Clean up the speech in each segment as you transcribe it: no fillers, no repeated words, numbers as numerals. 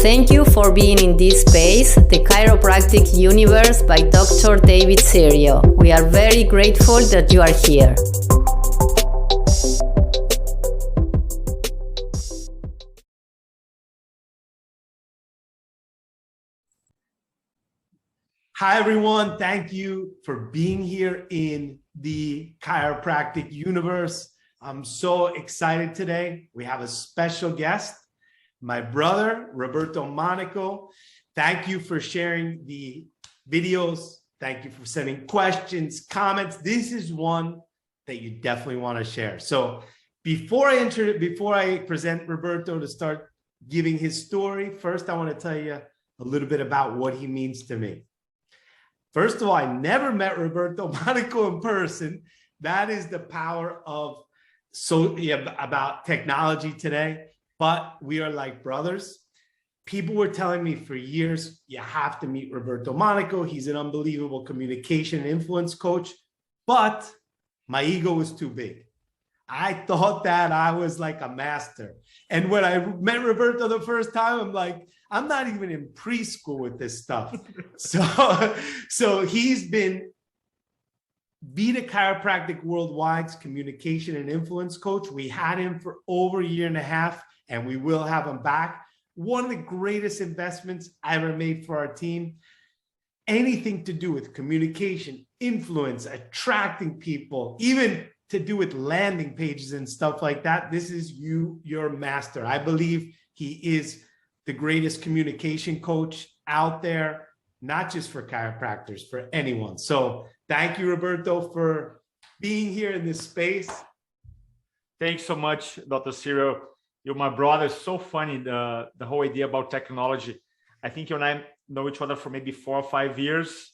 Thank you for being in this space, the Chiropractic Universe by Dr. David Serio. We are very grateful that you are here. Hi, everyone. Thank you for being here in the Chiropractic Universe. I'm so excited today. We have a special guest, my brother, Roberto Monaco. Thank you for sharing the videos. Thank you for sending questions, comments. This is one that you definitely want to share. So before I present Roberto to start giving his story, first I want to tell you a little bit about what he means to me. First of all, I never met Roberto Monaco in person. That is the power of about technology today. But we are like brothers. People were telling me for years, you have to meet Roberto Monaco. He's an unbelievable communication and influence coach. But my ego was too big. I thought that I was like a master. And when I met Roberto the first time, I'm like, I'm not even in preschool with this stuff. So he's been Vita Chiropractic Worldwide's communication and influence coach. We had him for over a year and a half, and we will have him back. One of the greatest investments I ever made for our team. Anything to do with communication, influence, attracting people, even to do with landing pages and stuff like that. This is your master. I believe he is the greatest communication coach out there, not just for chiropractors, for anyone. So thank you, Roberto, for being here in this space. Thanks so much, Dr. Serio. You're my brother. It's so funny, the whole idea about technology. I think you and I know each other for maybe 4 or 5 years.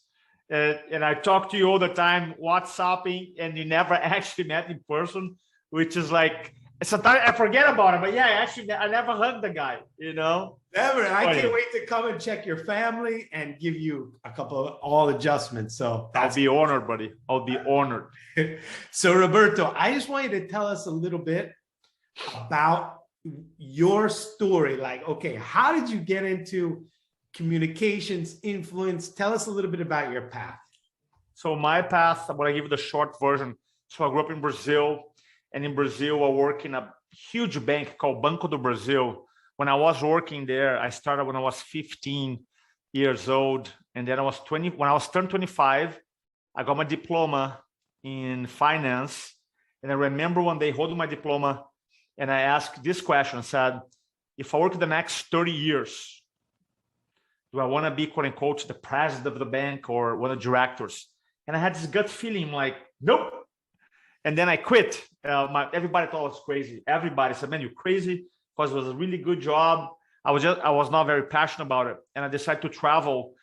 And I talk to you all the time, WhatsApping, and you never actually met in person, which is like, sometimes I forget about it, but yeah, I never hugged the guy, you know? Never. And I can't wait to come and check your family and give you a couple of all adjustments. So I'll be honored, buddy. I'll be honored. So Roberto, I just want you to tell us a little bit about your story. Like, okay, how did you get into communications, influence? Tell us a little bit about your path. So my path, I'm going to give you the short version. So I grew up in Brazil, and in Brazil, I work in a huge bank called Banco do Brasil. When I was working there, I started when I was 15 years old. And then when I was turned 25, I got my diploma in finance. And I remember one day holding my diploma, and I asked this question, I said, if I work the next 30 years, do I want to be, quote unquote, the president of the bank or one of the directors? And I had this gut feeling like, nope. And then I quit. Everybody thought I was crazy. Everybody said, man, you're crazy, because it was a really good job. I was not very passionate about it. And I decided to travel.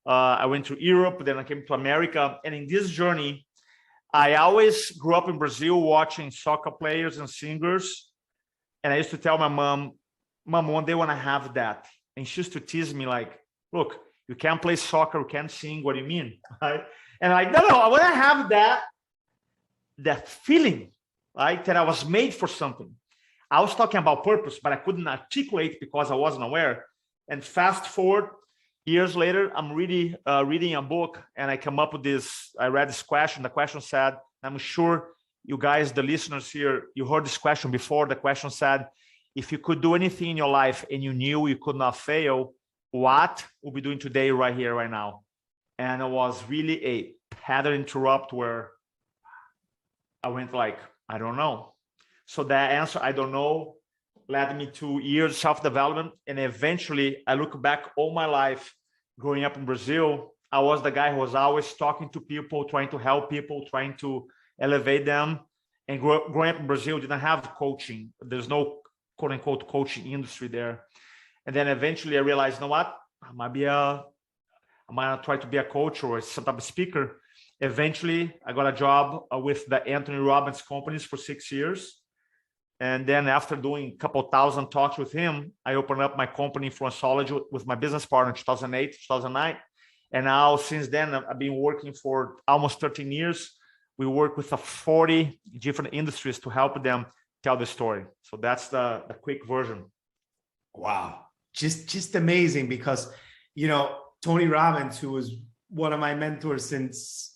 I went to Europe, then I came to America. And in this journey, I always grew up in Brazil watching soccer players and singers. And I used to tell my mom, one day when I have that. And she used to tease me like, look, you can't play soccer, you can't sing, what do you mean? Right? And I no, I want to have that feeling, right? That I was made for something. I was talking about purpose, but I couldn't articulate because I wasn't aware. And fast forward years later, I'm reading a book, and I come up with this. I read this question. The question said, I'm sure you guys, the listeners here, you heard this question before. The question said, if you could do anything in your life and you knew you could not fail, what we'll be doing today, right here, right now? And it was really a pattern interrupt where I went like, I don't know. So that answer, I don't know, led me to years of self-development. And eventually I look back all my life growing up in Brazil, I was the guy who was always talking to people, trying to help people, trying to elevate them. And growing up in Brazil, didn't have coaching. There's no quote unquote coaching industry there. And then eventually I realized, you know what? I might try to be a coach or some type of speaker. Eventually, I got a job with the Anthony Robbins companies for 6 years. And then after doing a couple thousand talks with him, I opened up my company Influencology with my business partner in 2008, 2009. And now since then, I've been working for almost 13 years. We work with 40 different industries to help them tell the story. So that's the quick version. Wow. just amazing because, you know, Tony Robbins, who was one of my mentors since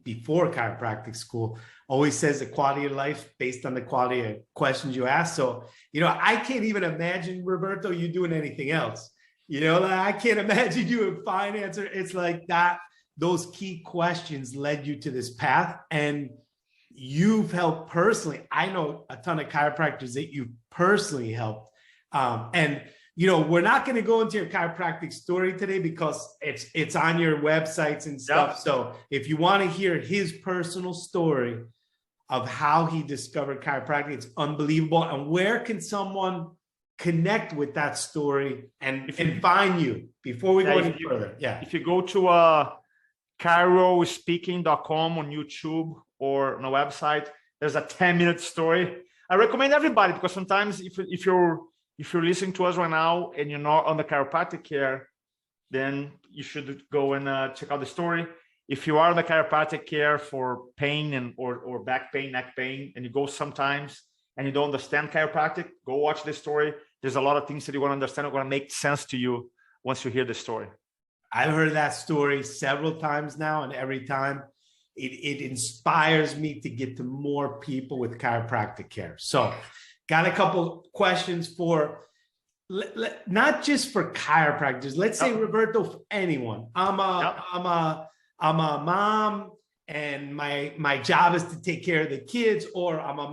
before chiropractic school, always says the quality of life based on the quality of questions you ask. So, you know, I can't even imagine, Roberto, you doing anything else. You know, like, I can't imagine you in finance. Or it's like that. Those key questions led you to this path, and you've helped personally. I know a ton of chiropractors that you've personally helped. And, you know, we're not going to go into your chiropractic story today because it's on your websites and stuff. Yep. So if you want to hear his personal story of how he discovered chiropractic, it's unbelievable. And where can someone connect with that story and find you before we go any further? Yeah. If you go to chirospeaking.com on YouTube or on a website, there's a 10-minute story. I recommend everybody, because sometimes if you're listening to us right now and you're not on the chiropractic care, then you should go and check out the story. If you are on the chiropractic care for pain or back pain, neck pain, and you go sometimes and you don't understand chiropractic, go watch the story. There's a lot of things that you want to understand are going to make sense to you once you hear the story. I've heard that story several times now, and every time it inspires me to get to more people with chiropractic care. So got a couple questions for, not just for chiropractors. Let's say, Roberto, for anyone. I'm a mom, and my job is to take care of the kids, or I'm a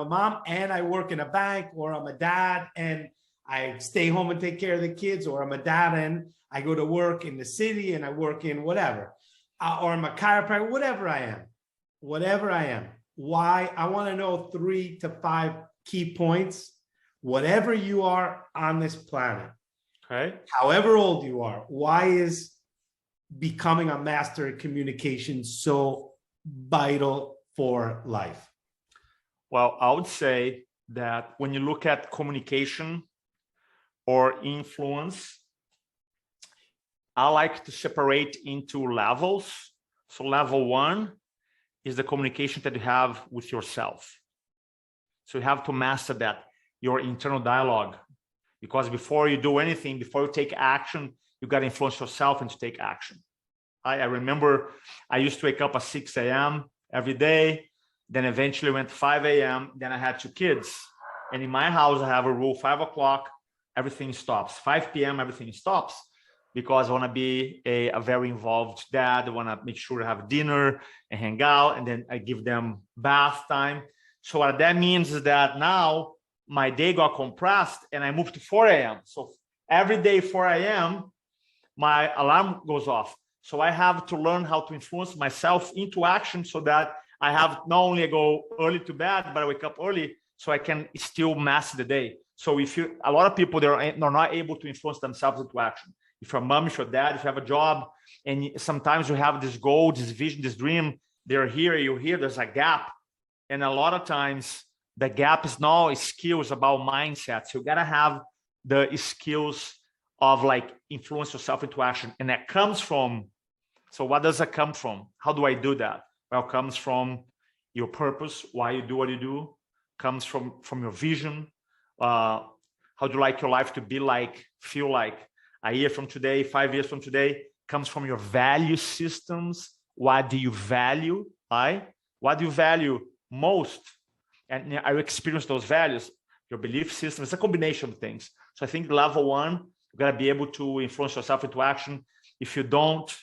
mom and I work in a bank, or I'm a dad and I stay home and take care of the kids, or I'm a dad and I go to work in the city and I work in whatever, or I'm a chiropractor, whatever I am. Why? I want to know 3 to 5 key points, whatever you are on this planet, okay, however old you are. Why is becoming a master of communication so vital for life? Well, I would say that when you look at communication or influence, I like to separate into levels. So level 1 is the communication that you have with yourself. So you have to master that, your internal dialogue, because before you do anything, before you take action, you got to influence yourself and to take action. I remember I used to wake up at 6 a.m. every day, then eventually went to 5 a.m. Then I had 2 kids. And in my house, I have a rule: 5 o'clock, everything stops. 5 p.m., everything stops, because I want to be a very involved dad. I want to make sure I have dinner and hang out, and then I give them bath time. So what that means is that now my day got compressed and I moved to 4 a.m. So every day, 4 a.m., my alarm goes off. So I have to learn how to influence myself into action, so that I have not only go early to bed, but I wake up early so I can still master the day. So a lot of people, they're not able to influence themselves into action. If you're a mom, if you're a dad, if you have a job, and sometimes you have this goal, this vision, this dream, they're here, you're here, there's a gap. And a lot of times the gap is not skills, about mindset. So you got to have the skills of like influence yourself into action. And that comes from, so what does that come from? How do I do that? Well, it comes from your purpose, why you do what you do, comes from your vision. How do you like your life to be like, feel like? A year from today, 5 years from today, comes from your value systems. What do you value? Right? What do you value most? And I experience those values, your belief system. It's a combination of things. So I think level 1, you got to be able to influence yourself into action. If you don't,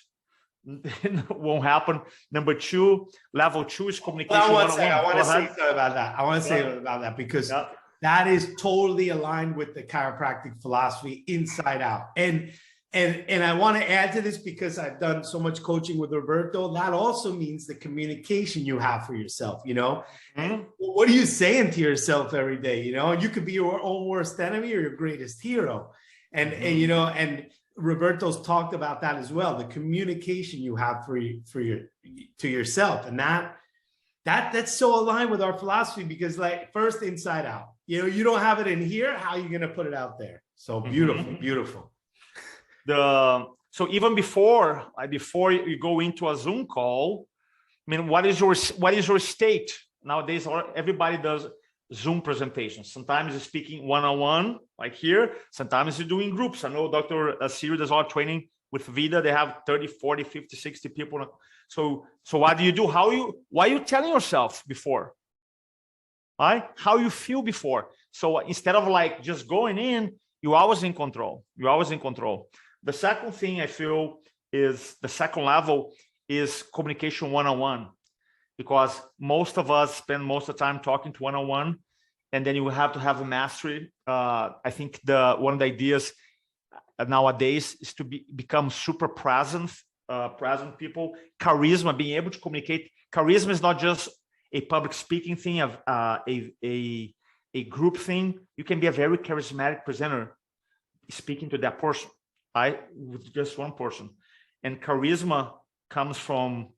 it won't happen. Number 2, level 2 is communication. I want to say something about that. I want to say something about that, because that is totally aligned with the chiropractic philosophy inside out. And I want to add to this, because I've done so much coaching with Roberto. That also means the communication you have for yourself, you know. Mm-hmm. What are you saying to yourself every day? You know, you could be your own worst enemy or your greatest hero. And you know, and Roberto's talked about that as well, the communication you have to yourself. And that's so aligned with our philosophy, because like, first inside out, you know, you don't have it in here, how are you going to put it out there? So beautiful, beautiful. So even before you go into a Zoom call, I mean, what is your state nowadays? Everybody does. Zoom presentations. Sometimes you're speaking one-on-one, like here. Sometimes you're doing groups. I know Dr. Serio does a lot of training with Vida. They have 30, 40, 50, 60 people. So what do you do? Why are you telling yourself before? Right? How you feel before. So instead of like just going in, you're always in control. You're always in control. The second thing I feel is the second level is communication one-on-one, because most of us spend most of the time talking to one-on-one, and then you have to have a mastery. I think one of the ideas nowadays is to become super present people. Charisma, being able to communicate. Charisma is not just a public speaking thing, of a group thing. You can be a very charismatic presenter speaking to that person, right? With just one person. And charisma comes from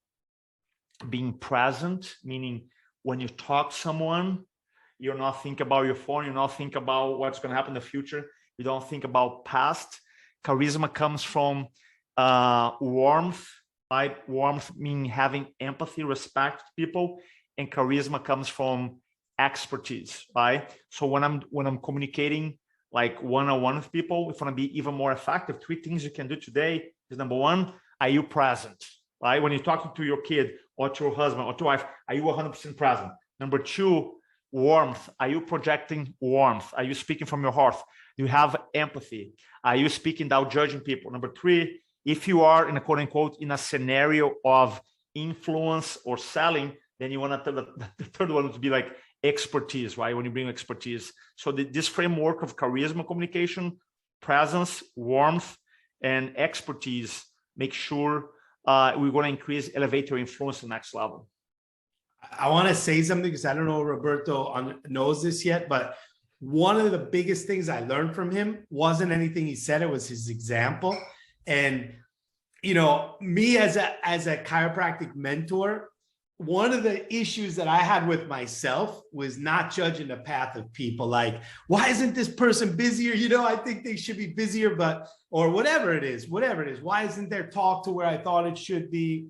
being present, meaning when you talk to someone, you're not thinking about your phone, you're not thinking about what's going to happen in the future, you don't think about past. Charisma comes from warmth, right? Warmth meaning having empathy, respect to people, and charisma comes from expertise, right? So when I'm communicating like one-on-one with people, if I want to be even more effective, 3 things you can do today is, number 1, are you present? Right? When you're talking to your kid or to your husband or to wife, are you 100% present? Number 2, warmth. Are you projecting warmth? Are you speaking from your heart? Do you have empathy? Are you speaking without judging people? Number 3, if you are in a quote unquote in a scenario of influence or selling, then you want to the third one to be like expertise, right? When you bring expertise. So this framework of charisma, communication, presence, warmth, and expertise, make sure we're going to elevate your influence to the next level. I want to say something because I don't know if Roberto knows this yet, but one of the biggest things I learned from him wasn't anything he said, it was his example. And, you know, me as a chiropractic mentor, one of the issues that I had with myself was not judging the path of people. Like, why isn't this person busier? You know, I think they should be busier, or whatever it is. Why isn't their talk to where I thought it should be?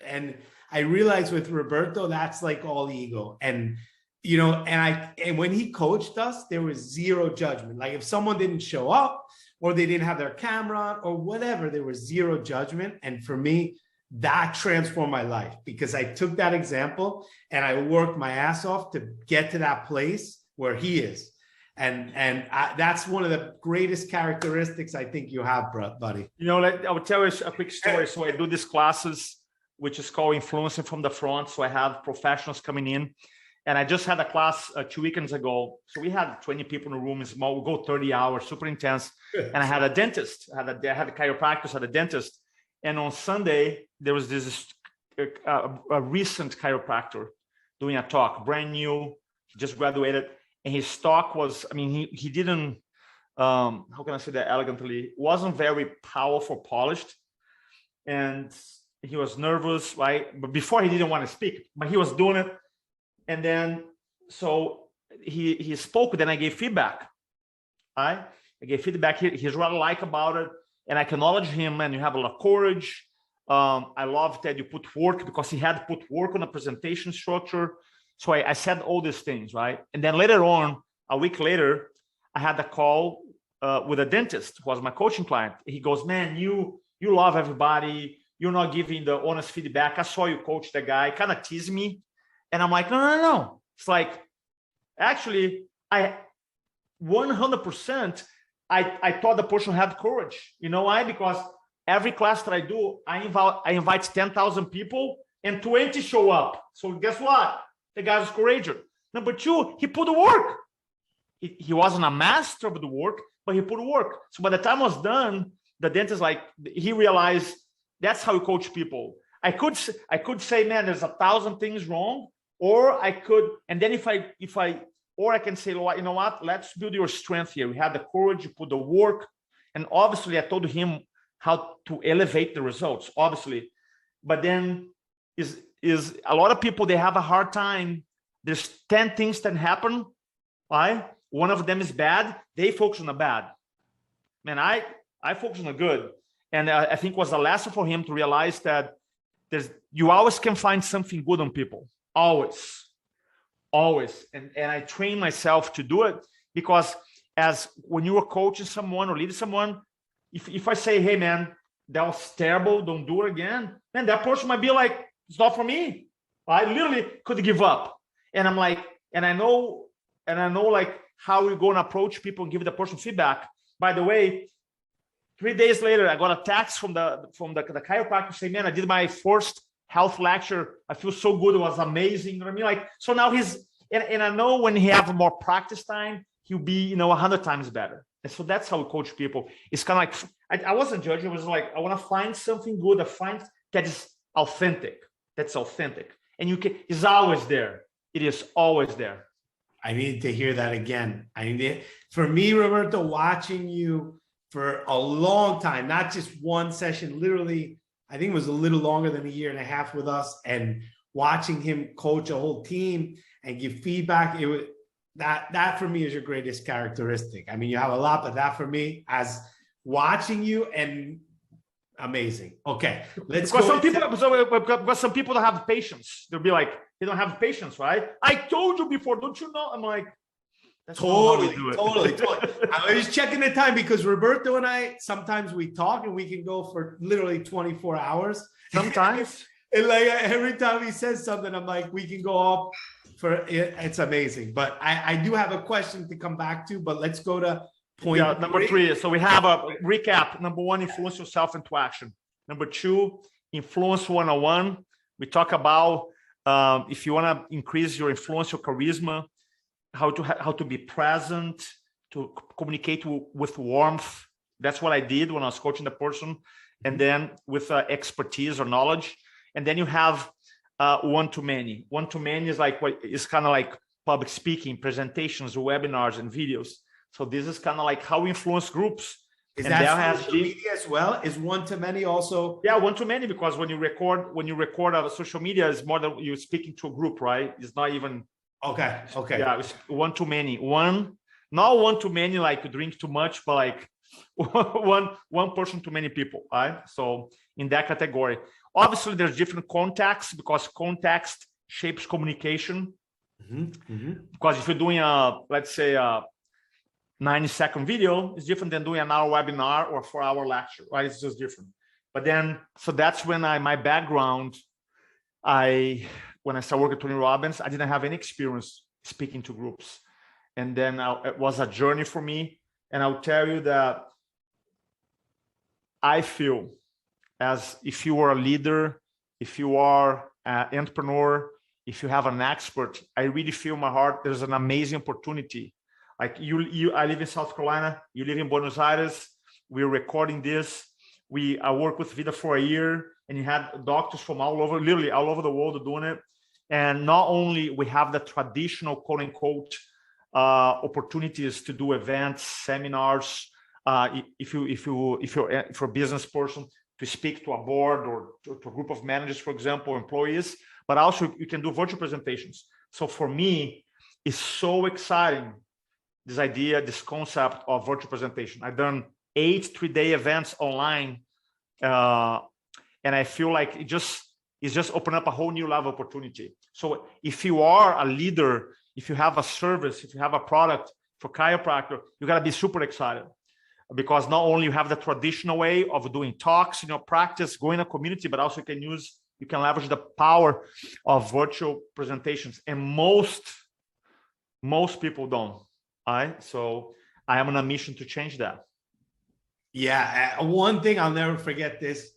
And I realized with Roberto, that's like all ego. And, you know, and when he coached us, there was zero judgment. Like if someone didn't show up or they didn't have their camera on or whatever, there was zero judgment. And for me, that transformed my life because I took that example and I worked my ass off to get to that place where he is. And that's one of the greatest characteristics I think you have, buddy. You know, I will tell you a quick story. So I do these classes, which is called Influencing from the Front. So I have professionals coming in, and I just had a class 2 weekends ago. So we had 20 people in the room, small, we go 30 hours, super intense. And I had a dentist, I had a chiropractor, I had a dentist. And on Sunday, there was this a recent chiropractor doing a talk, brand new, he just graduated. And his talk was, I mean, he didn't, how can I say that elegantly? Wasn't very powerful, polished. And he was nervous, right? But before he didn't want to speak, but he was doing it. And then, so he spoke, then I gave feedback, right? I gave feedback, he's what I like about it. And I acknowledge him, and you have a lot of courage. I love that you put work, because he had put work on the presentation structure. So I said all these things, right? And then later on, a week later, I had a call with a dentist who was my coaching client. He goes, man, you love everybody. You're not giving the honest feedback. I saw you coach the guy, kind of tease me. And I'm like, no. It's like, actually, I 100%, I thought the person had courage. You know why? Because every class that I do, I invite 10,000 people and 20 show up. So guess what? The guy was courageous. Number 2, he put the work. He wasn't a master of the work, but he put work. So by the time I was done, the dentist, like, he realized that's how you coach people. I could say, man, there's 1,000 things wrong, or I could, and then or I can say, you know what, let's build your strength here. We have the courage, you put the work. And obviously I told him how to elevate the results, obviously. But then is a lot of people, they have a hard time. There's 10 things that happen, right? One of them is bad. They focus on the bad. Man, I focus on the good. And I think it was a lesson for him to realize that you always can find something good on people. Always. always. And I train myself to do it, because as when you are coaching someone or leading someone, if I say, hey man, that was terrible, don't do it again, man, that person might be like, it's not for me. I literally could give up. And I'm like, and I know like how we're going to approach people and give the person feedback. By the way, 3 days later, I got a text from the chiropractor saying, man, I did my first health lecture. I feel so good. It was amazing. You know what I mean? Like, so now and I know when he have more practice time, he'll be, 100 times better. And so that's how we coach people. It's kind of like, I wasn't judging. It was like, I want to find something good. I find that is authentic. That's authentic. And it's always there. It is always there. I need to hear that again. For me, Roberto, watching you for a long time, not just one session, literally, I think it was a little longer than a year and a half with us, and watching him coach a whole team and give feedback, it was that for me is your greatest characteristic. I mean, you have a lot, but that for me, as watching you, and amazing. Okay, let's go. Because some people don't have patience. They'll be like, they don't have patience, right? I told you before, don't you know? I'm like, that's totally. I was checking the time because Roberto and I, sometimes we talk and we can go for literally 24 hours. Sometimes. And like every time he says something, I'm like, we can go up for it. It's amazing. But I do have a question to come back to, but let's go to point number 3. So we have a recap. Number 1, influence yourself into action. Number 2, influence 101. We talk about if you want to increase your influence, your charisma, how to be present, to communicate with warmth. That's what I did when I was coaching the person. And then with expertise or knowledge. And then you have one-to-many. One-to-many is like it's kind of like public speaking, presentations, webinars, and videos. So this is kind of like how we influence groups. Is that social media as well? Is one-to-many also? Yeah, one-to-many, because when you record on social media, it's more than you're speaking to a group, right? It's not even. Okay. Yeah, it's one-to-many. Not one-to-many like you drink too much, but like one person to many people, right? So in that category. Obviously, there's different contexts, because context shapes communication. Because if you're doing let's say a 90-second video, it's different than doing an hour webinar or a 4-hour lecture, right? It's just different. But then, so that's when my background, when I started working with Tony Robbins, I didn't have any experience speaking to groups. And then it was a journey for me. And I'll tell you that I feel as if you are a leader, if you are an entrepreneur, if you have an expert, I really feel in my heart there's an amazing opportunity. Like I live in South Carolina, you live in Buenos Aires, we're recording this. I worked with Vida for a year, and you had doctors from literally all over the world doing it. And not only we have the traditional quote unquote opportunities to do events, seminars, if you're a business person, to speak to a board or to a group of managers, for example, employees, but also you can do virtual presentations. So for me, it's so exciting, this idea, this concept of virtual presentation. I've done 8 3-day events online, and I feel like it's just opened up a whole new level of opportunity. So if you are a leader, if you have a service, if you have a product for chiropractor, you got to be super excited. Because not only you have the traditional way of doing talks in your practice, going in a community, but also you can leverage the power of virtual presentations. And most people don't. Right? So I am on a mission to change that. Yeah. One thing I'll never forget this.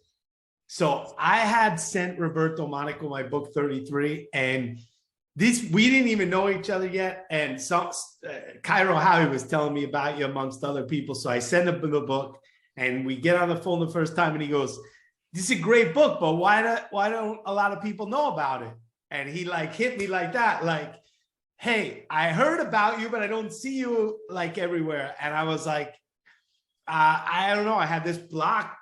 So I had sent Roberto Monaco my book 33, and we didn't even know each other yet. And Cairo Howie was telling me about you amongst other people. So I sent him the book, and we get on the phone the first time, and he goes, "This is a great book, but why don't a lot of people know about it?" And he like hit me like that, like, "Hey, I heard about you, but I don't see you like everywhere." And I was like, I don't know. I had this block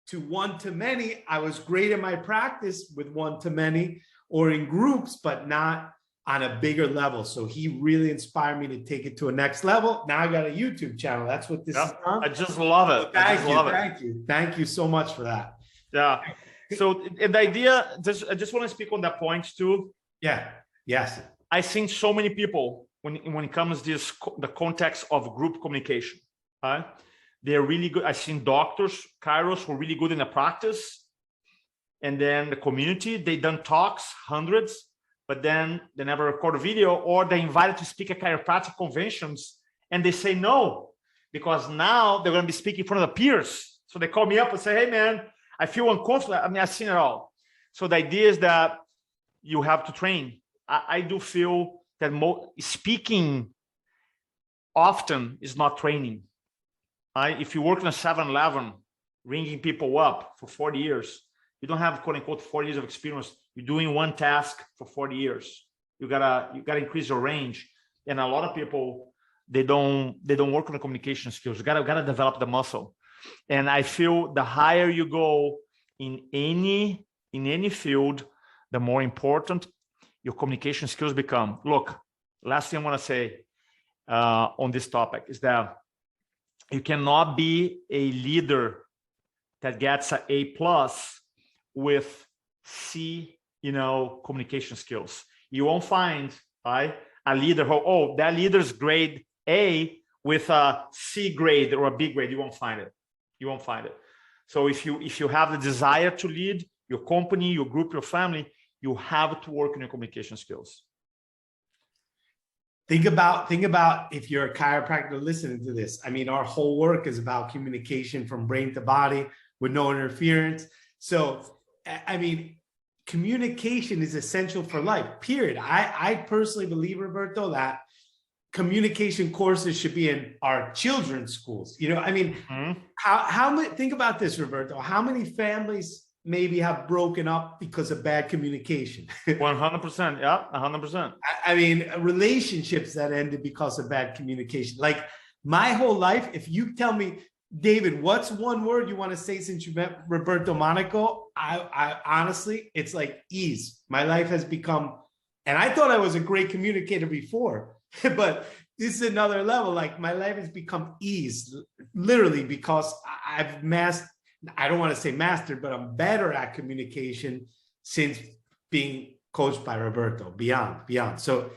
to one-to-many. I was great in my practice with one-to-many or in groups, but not on a bigger level. So he really inspired me to take it to a next level. Now I got a YouTube channel. That's what this is on. I just love it. Thank you so much for that. Yeah. So the idea, I just want to speak on that point too. Yeah. Yes. I've seen so many people when it comes to the context of group communication. Right? They're really good. I've seen doctors, chiros, who are really good in the practice, and then the community, they done talks, hundreds, but then they never record a video, or they invited to speak at chiropractic conventions and they say no, because now they're going to be speaking in front of the peers. So they call me up and say, hey man, I feel uncomfortable. I mean, I've seen it all. So the idea is that you have to train. I do feel that speaking often is not training. If you work in a 7-Eleven, ringing people up for 40 years, you don't have quote unquote 40 years of experience. You're doing one task for 40 years. You gotta increase your range. And a lot of people, they don't work on the communication skills. You gotta develop the muscle. And I feel the higher you go in any field, the more important your communication skills become. Look, last thing I want to say on this topic is that you cannot be a leader that gets an A+ with C, communication skills. You won't find a leader who, that leader's grade A with a C grade or a B grade. You won't find it. You won't find it. So if you have the desire to lead your company, your group, your family, you have to work on your communication skills. Think about if you're a chiropractor listening to this. I mean, our whole work is about communication from brain to body with no interference. So, I mean, communication is essential for life, period. I personally believe, Roberto, that communication courses should be in our children's schools. I mean, how many, think about this, Roberto, how many families maybe have broken up because of bad communication? 100%. Yeah, 100%. I mean, relationships that ended because of bad communication. Like my whole life, if you tell me, David, what's one word you want to say since you met Roberto Monaco? I honestly, it's like ease. My life has become, and I thought I was a great communicator before, but this is another level. Like my life has become ease, literally, because I've mastered, I don't want to say mastered, but I'm better at communication since being coached by Roberto, beyond. So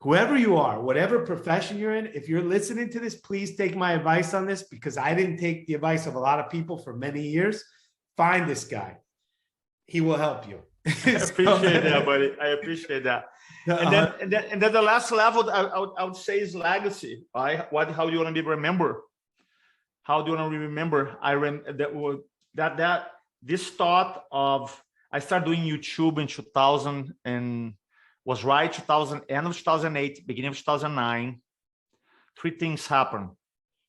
whoever you are, whatever profession you're in, if you're listening to this, please take my advice on this, because I didn't take the advice of a lot of people for many years. Find this guy. He will help you. I appreciate that, buddy. I appreciate that. And then the last level I would say is legacy. Right? How do you want to be remembered? How do you want to remember? This thought of, I started doing YouTube in 2000 and was right 2000, end of 2008, beginning of 2009. 3 things happened.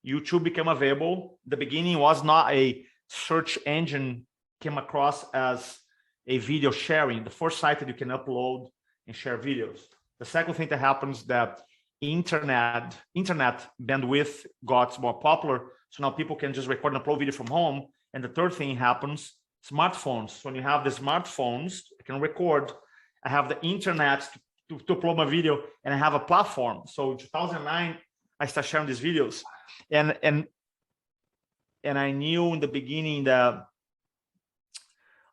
YouTube became available. The beginning was not a search engine, came across as a video sharing, the first site that you can upload and share videos. The second thing that happens, that internet bandwidth got more popular. So now people can just record and upload video from home. And the third thing happens, smartphones. So when you have the smartphones, I can record. I have the internet to upload my video, and I have a platform. So in 2009, I started sharing these videos. And I knew in the beginning that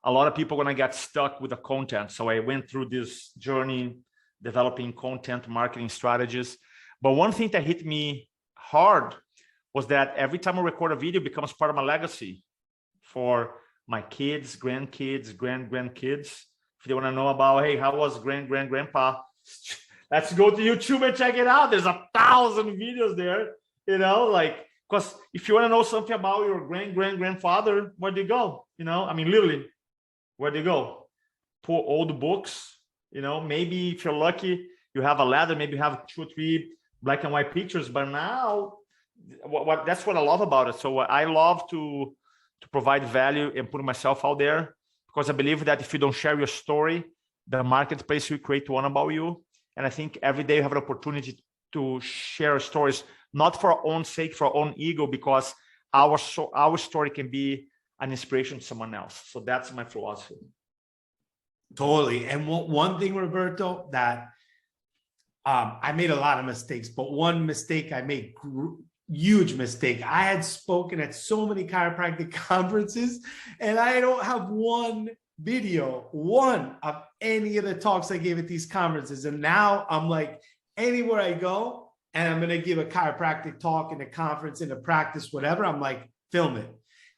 a lot of people are going to get stuck with the content. So I went through this journey developing content marketing strategies. But one thing that hit me hard was that every time I record a video, it becomes part of my legacy for my kids, grandkids, grandkids. If they want to know about, hey, how was grandpa? Let's go to YouTube and check it out. There's 1,000 videos there, because if you want to know something about your grandfather, where do you go? I mean, literally, where do you go? Pull old books, maybe if you're lucky, you have a ladder, maybe you have 2 or 3 black and white pictures, but now that's what I love about it. So I love to provide value and put myself out there, because I believe that if you don't share your story, the marketplace will create one about you. And I think every day you have an opportunity to share stories, not for our own sake, for our own ego, because our story can be an inspiration to someone else. So that's my philosophy. Totally. And one thing, Roberto, that I made a lot of mistakes, but one mistake I made, huge mistake. I had spoken at so many chiropractic conferences, and I don't have one video one of any of the talks I gave at these conferences. And now I'm like, anywhere I go and I'm going to give a chiropractic talk in a conference, in a practice, whatever, I'm like, film it.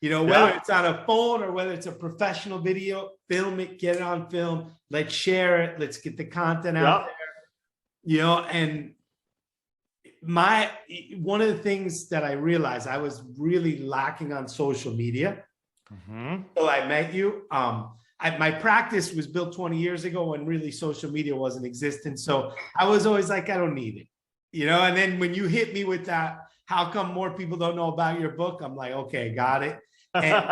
You know, whether it's on a phone or whether it's a professional video, film it, get it on film. Let's share it. Let's get the content out there. You know, and one of the things that I realized, I was really lacking on social media. So I met you. My practice was built 20 years ago when really social media wasn't existent. So I was always like, I don't need it, you know. And then when you hit me with that, how come more people don't know about your book? I'm like, okay, got it. And,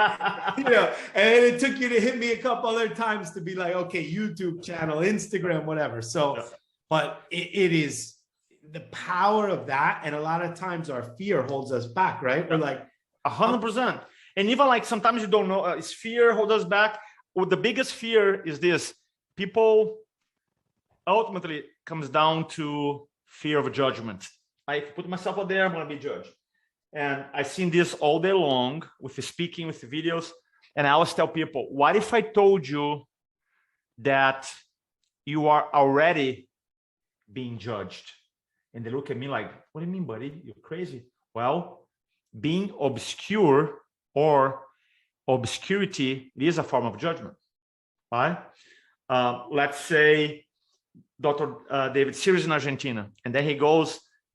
you know, and it took you to hit me a couple other times to be like, okay, YouTube channel, Instagram, whatever. So, but it is the power of that. And a lot of times our fear holds us back, right? We're like 100%. And even like sometimes you don't know, is fear hold us back? Well, the biggest fear is this: people ultimately comes down to fear of judgment. I put myself out there, I'm going to be judged. And I've seen this all day long with the speaking, with the videos. And I always tell people, what if I told you that you are already being judged? And they look at me like, what do you mean, buddy? You're crazy. Well, being obscure or obscurity is a form of judgment, right? Let's say Dr. David Serio is in Argentina, and then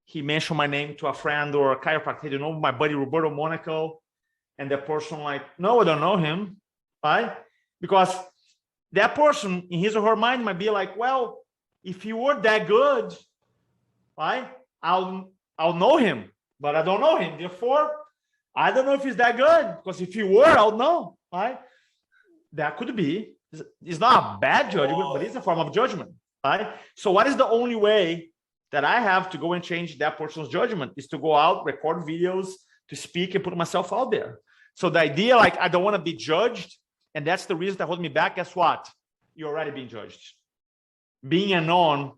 he mentioned my name to a friend or a chiropractor. You know, my buddy Roberto Monaco, and that person like, no, I don't know him, right? Because that person in his or her mind might be like, well, if he were that good, right, I'll know him, but I don't know him. Therefore, I don't know if he's that good, because if he were, I'll know, right? That could be. It's not a bad judgment, but it's a form of judgment, right? So what is the only way that I have to go and change that person's judgment is to go out, record videos, to speak and put myself out there. So the idea, like, I don't want to be judged, and that's the reason that holds me back. Guess what? You're already being judged. Being unknown,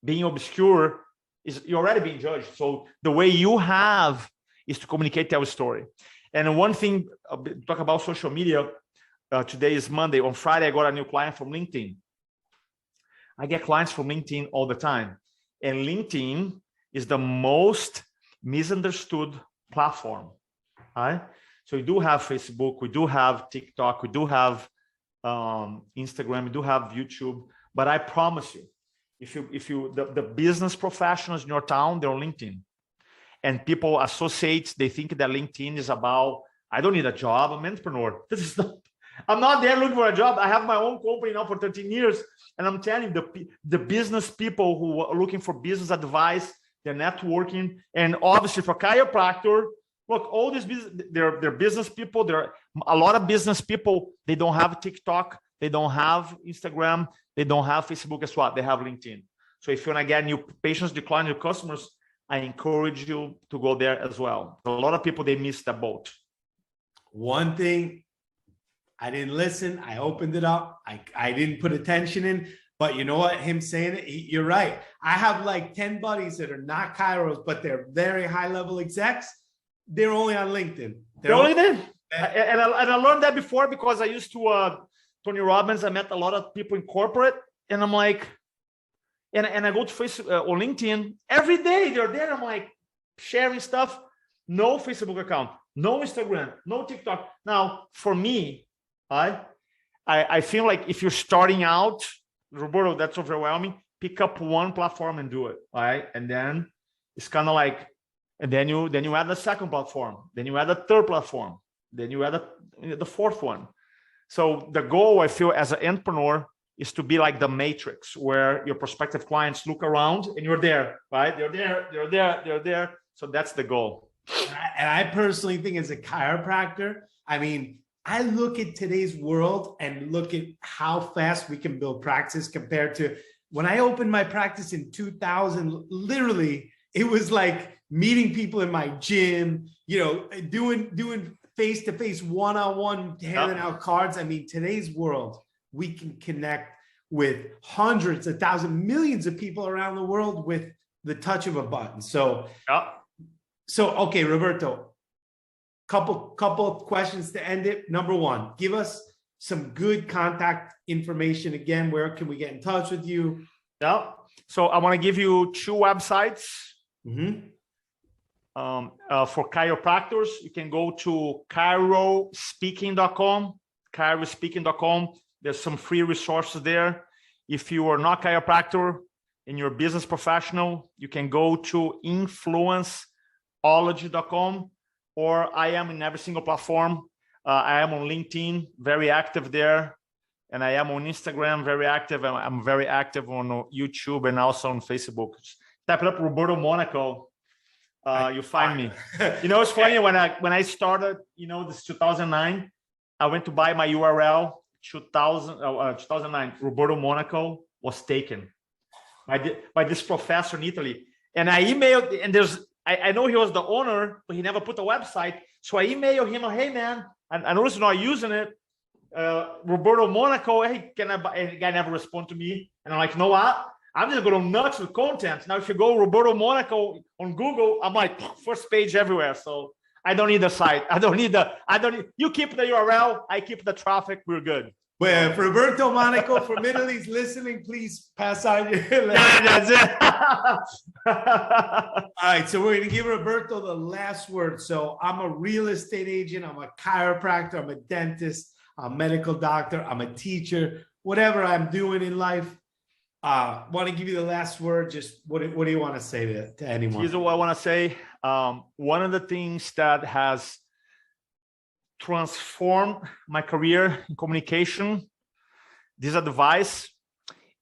being obscure, you're already being judged. So the way you have is to communicate our story. And one thing, talk about social media. Today is Monday. On Friday, I got a new client from LinkedIn. I get clients from LinkedIn all the time. And LinkedIn is the most misunderstood platform, right? So we do have Facebook, we do have TikTok, we do have Instagram, we do have YouTube. But I promise you, the business professionals in your town, they're on LinkedIn. And people associate, they think that LinkedIn is about, I don't need a job, I'm an entrepreneur. This is not, I'm not there looking for a job. I have my own company now for 13 years. And I'm telling you, the business people who are looking for business advice, they're networking. And obviously for chiropractor, look, all these business, they're business people. There are a lot of business people. They don't have TikTok. They don't have Instagram. They don't have Facebook. Guess what? They have LinkedIn. So if you want to get new patients, decline new customers, I encourage you to go there as well. A lot of people, they miss the boat. One thing, I didn't listen. I opened it up. I didn't put attention in. But you know what? Him saying it, you're right. I have like 10 buddies that are not chiros, but they're very high level execs. They're only on LinkedIn. They're only there. And I learned that before because I used to, Tony Robbins, I met a lot of people in corporate. And I'm like, and I go to Facebook or LinkedIn every day. They're there. I'm like sharing stuff. No Facebook account, no Instagram, no TikTok. Now, for me, I feel like if you're starting out, Roberto, that's overwhelming. Pick up one platform and do it, right? And then it's kind of like, and then you add the second platform, then you add a third platform, then you add the fourth one. So the goal, I feel, as an entrepreneur, is to be like the matrix, where your prospective clients look around and you're there, right? They're there. So that's the goal. And I personally think, as a chiropractor, I mean, I look at today's world and look at how fast we can build practice compared to when I opened my practice in 2000. Literally, it was like meeting people in my gym, you know, doing face-to-face, one-on-one, handing out cards. I mean, today's world, we can connect with hundreds of thousands, millions of people around the world with the touch of a button. So, okay, Roberto, couple of questions to end it. Number one, give us some good contact information. Again, where can we get in touch with you? Yeah. So I want to give you two websites. For chiropractors, you can go to chirospeaking.com, chirospeaking.com. There's some free resources there. If you are not a chiropractor and you're a business professional, you can go to influenceology.com, or I am in every single platform. I am on LinkedIn, very active there. And I am on Instagram, very active. I'm very active on YouTube and also on Facebook. Type it up, Roberto Monaco. You find me. You know, it's funny, when I started, you know, this 2009, I went to buy my URL, 2009, Roberto Monaco was taken by this professor in Italy. And I emailed, and I know he was the owner, but he never put a website. So I emailed him, hey man, I noticed you're not using it. Roberto Monaco, hey, can I buy? And the guy never responded to me. And I'm like, you know what? I'm just going nuts with content. Now, if you go Roberto Monaco on Google, I'm like, first page everywhere. So I don't need the site. You keep the URL. I keep the traffic. We're good. Well, if Roberto Monaco from Italy's listening, please pass on your. That's it. All right, so we're going to give Roberto the last word. So I'm a real estate agent. I'm a chiropractor. I'm a dentist. I'm a medical doctor. I'm a teacher. Whatever I'm doing in life, want to give you the last word. Just what do you want to say to anyone? Here's what I want to say. One of the things that has transformed my career in communication, this advice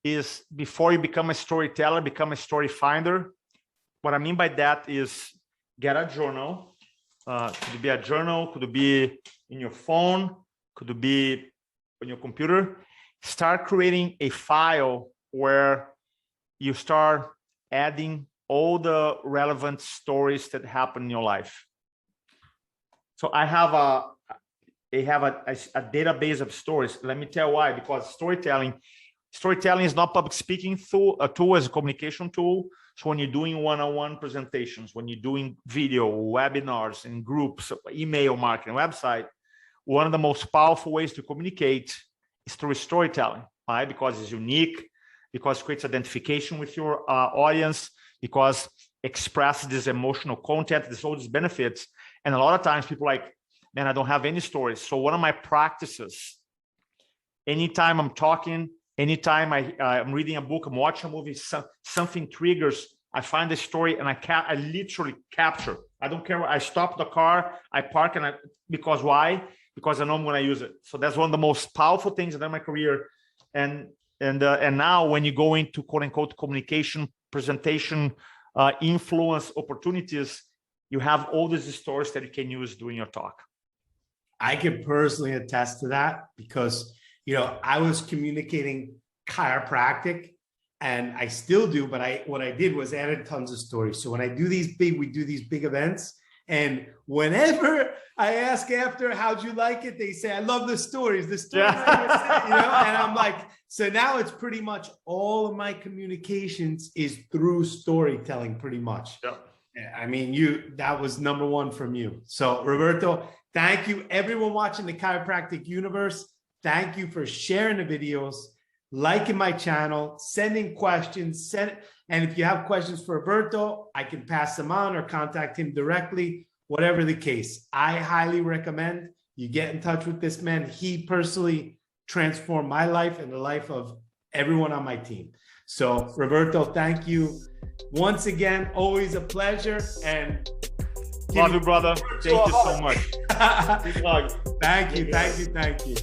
is, before you become a storyteller, become a story finder. What I mean by that is, get a journal. Could be a journal, could be in your phone, could be on your computer. Start creating a file where you start adding all the relevant stories that happen in your life. So I have a database of stories. Let me tell why. Because storytelling is not public speaking tool. A tool is a communication tool. So when you're doing one-on-one presentations, when you're doing video, webinars, in groups, email marketing, website, one of the most powerful ways to communicate is through storytelling. Why? Because it's unique, because it creates identification with your audience, because it expresses this emotional content, there's all these benefits. And a lot of times people are like, man, I don't have any stories. So one of my practices, anytime I'm talking, anytime I'm reading a book, I'm watching a movie, something triggers, I find a story and I literally capture. I don't care. I stop the car, I park, and because why? Because I know I'm going to use it. So that's one of the most powerful things I've done in my career. And now when you go into quote unquote communication, presentation, influence opportunities, you have all these stories that you can use during your talk. I can personally attest to that because, you know, I was communicating chiropractic and I still do, but what I did was added tons of stories. So when we do these big events, and whenever I ask after, how'd you like it? They say, I love the stories, yeah. You know, and I'm like, so now it's pretty much all of my communications is through storytelling pretty much. Yeah. I mean, that was number one from you. So Roberto, thank you. Everyone watching the Chiropractic Universe, thank you for sharing the videos, liking my channel, sending questions, and if you have questions for Roberto, I can pass them on or contact him directly, whatever the case. I highly recommend you get in touch with this man. He personally transformed my life and the life of everyone on my team. So Roberto, thank you once again. Always a pleasure. And love you, brother. Thank you so much. Thank you.